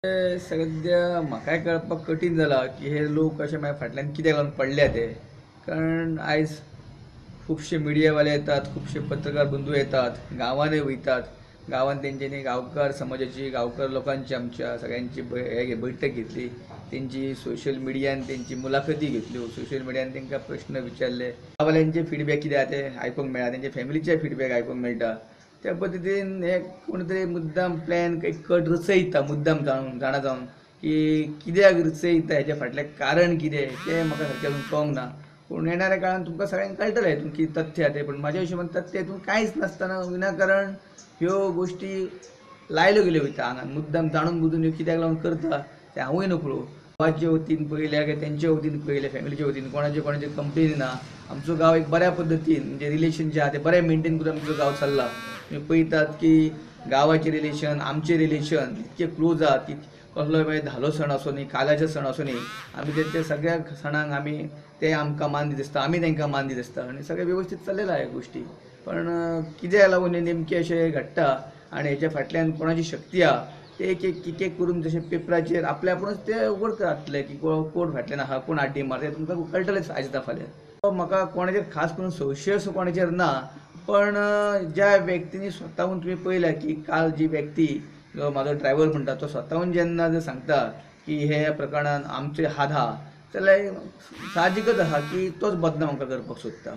सध्या म्हाकाय कळपाक कठीण जाला की हे लोक अशे माझ्या फाटल्यान कित्याक लागून पडल्या ते. कारण आयज खुबशे मिडियावाले येतात, खुबशे पत्रकार बंधू येतात, गांवांनी वयतात. गांवांत तेंच्यांनी गांवकार समाजाची, गांवकार लोकांची आमच्या सगळ्यांची बैठक घेतली. तेंची सोशल मिडियान तेंची मुलाखती घेतल्यो. सोशल मिडियान तेंकां प्रश्न विचारले. गांववाल्यांचे फीडबॅक कितें आसा ते आयकूंक मेळ्ळा. तेंच्या फॅमिलीचे फीडबॅक आयकूंक मेळटा. त्या पद्दतीन हे कोण तरी मुद्दाम प्लॅन एक कट रचयता मुद्दाम जाणा जावन की कित्याक रचयता हेच्या फाटलें कारण कितें तें म्हाका सारकें अजून कळोंक ना. पूण येणाऱ्या काळान तुमकां सगळ्यांक कळटलें हेतून कितें तथ्य आसा तें. पूण म्हाज्या हिशोबान तथ्य हेतून कांयच नासतना विनाकारण ह्यो गोश्टी लायल्यो गेल्यो वयता हांगां. मुद्दाम जाणून बुजून ह्यो कित्याक लागून करता तें हांवूय नकळो. गांवाचे वतीन पळयल्या काय तेंच्या वतीन पळयल्या फॅमिलीच्या वतीन कोणाचे कंप्लेनी ना. आमचो गांव एक बऱ्या पद्दतीन म्हणजे रिलेशन जे आसा तें बरें मेंटेन करून आमचो गांव चल्ला. तुम्ही पळयतात की गांवाचें रिलेशन आमचें रिलेशन इतकें क्लोज आहा की कसलोय मागीर धालो सण आसूं नी काल्याचो सण आसूं नी आमी तेंच्या सगळ्या सणांक आमी ते आमकां मान दीत आसता, आमी तेंकां मान दीत आसता आनी सगळें वेवस्थीत चल्लेलं आहा ह्यो गोश्टी. पण कित्याक लागून हे नेमकें अशें घडटा आनी हेच्या फाटल्यान कोणाची शक्ती आहा ते एक एक एक करून जशें पेपराचेर आपल्या आपुणूच ते उघड करतले की कोण फाटल्यान आहा, कोण आड्डी मारता तें तुमकां कळटलेंच आयज ना फाल्यां. म्हाका कोणाचेर खास करून संशय असो कोणाचेर ना. पण ज्या व्यक्तींनी स्वताहून तुम्ही पळयल्या की काल जी व्यक्ती जो म्हाजो ड्रायव्हर म्हणटा तो स्वताहून जेन्ना जर सांगता की हे प्रकरणान आमचे हात आहा जाल्यार साहजिकच आहा की तोच बदनाम आमकां करपाक सोदता.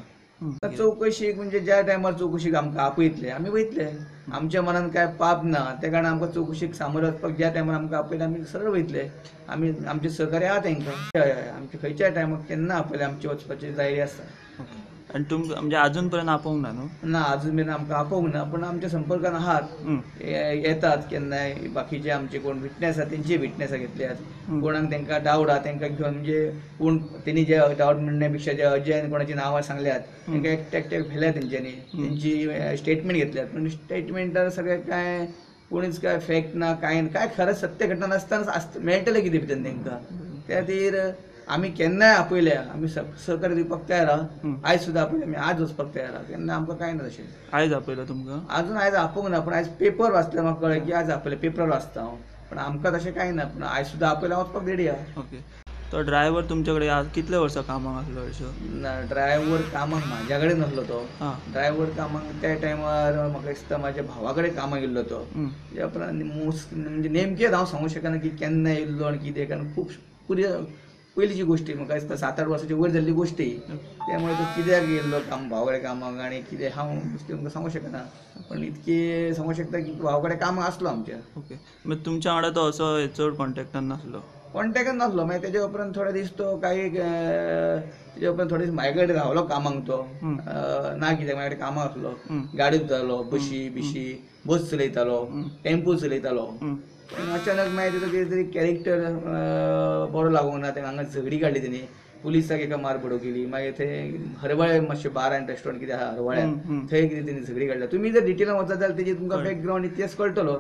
चवकशीक म्हणजे ज्या टायमार चवकशीक आमकां आपयतले आमी वयतले. आमच्या मनान काय पाप ना त्या कारणान आमकां चवकशीक सामोरे वचपाक ज्या टायमार आमकां आपयलें आमी सरळ वयतले. आमी आमचें सहकार्य आहा तेंकां. हय हय आमच्या खंयच्याय टायमार केन्ना आपयलें आमचें वचपाची तयारी आसा. आणि तुमकां म्हणजे अजून पर्यंत आपोवंक ना न्हू? ना अजून मेरेन आमकां आपोवंक ना. पण आमच्या संपर्कान आहात. येतात केन्नाय बाकीचे आमचे कोण विटनेस आसा तेंची विटनेसां घेतल्यात. कोणाक तेंकां डावट आहा तेंकां घेवन म्हणजे कोण तेणी जे डावट म्हणण्यापेक्षा जे अजयान कोणाची नांवां सांगल्यात तेंकां एकट्या एकट्याक व्हेल्या तेंच्यांनी तेंची स्टेटमेंट घेतल्यात. पण स्टेटमेंटार सगळें काय कोणीच काय फॅक्ट ना काय खरें सत्य घटना नासतना मेळटलें कितें भितर तेंकां. त्या खातीर आमी केन्नाय आपयल्या आमी सहकार्य दिवपाक तयार आहा. आयज सुद्दां आपयल्या आमी आज वचपाक तयार आहा. केन्ना आमकां कांय ना तशें. आयज आपयलो तुमकां? अजून आयज आपोवंक ना. पण आयज पेपर वाचले म्हाका कळ्ळें की आयज आपयलें. पेपर वाचता हांव. पण आमकां तशें कांय ना. पूण आयज सुद्दां आपयल्यार वचपाक रेडी आहा. ओके. तो ड्रायव्हर तुमचे कडेन कितले वर्सां कामाक आसलो हरशो? ड्रायव्हर कामाक म्हाज्या कडेन नासलो तो. हां. ड्रायव्हर कामाक त्या टायमार म्हाका दिसता म्हाज्या भावा कडेन कामाक येयल्लो तो. त्या उपरांत म्हणजे नेमकेंच हांव सांगूंक शकना की केन्ना येयल्लो आनी कितें. कारण खूब पयलींची गोश्टी म्हाका दिसता 7-8 वर्सांची वयर जाल्ली गोश्टी. त्यामुळे तो कित्याक येयल्लो भावा कडेन कामाक आनी कितें हांव तुमकां सांगूंक शकना. पण इतकी सांगूंक शकता की भावा कडेन कामाक आसलो आमच्या. ओके. मागीर तुमच्या वांगडा तो असो चड कॉन्टॅक्टान नासलो? कॉन्टॅक्टान नासलो. मागीर तेजे उपरांत थोडे दीस तो तेजे उपरांत थोडे दीस म्हाजे कडेन रावलो कामाक तो. ना कित्याक म्हाजे कडेन कामाक आसलो. गाडी चलयतालो बशी बिशी बस चलयतालो, टेम्पो चलयतालो. पण अचानक मागीर तेजो कितें तरी कॅरेक्टर बरो लागूंक ना. तेका हांगा झगडी काडली तेणी. पुलिसाक एका मारबडो केली. मागीर थंय हरवळे मातशें बार आनी रेस्टॉरंट कितें आहा हरवळ्यान थंय कितें तेणी झगडी काडल्या. तुमी जर डिटेलान वचत जाल्यार तेजी तुमकां बॅकग्रावंड इतिहास कळटलो.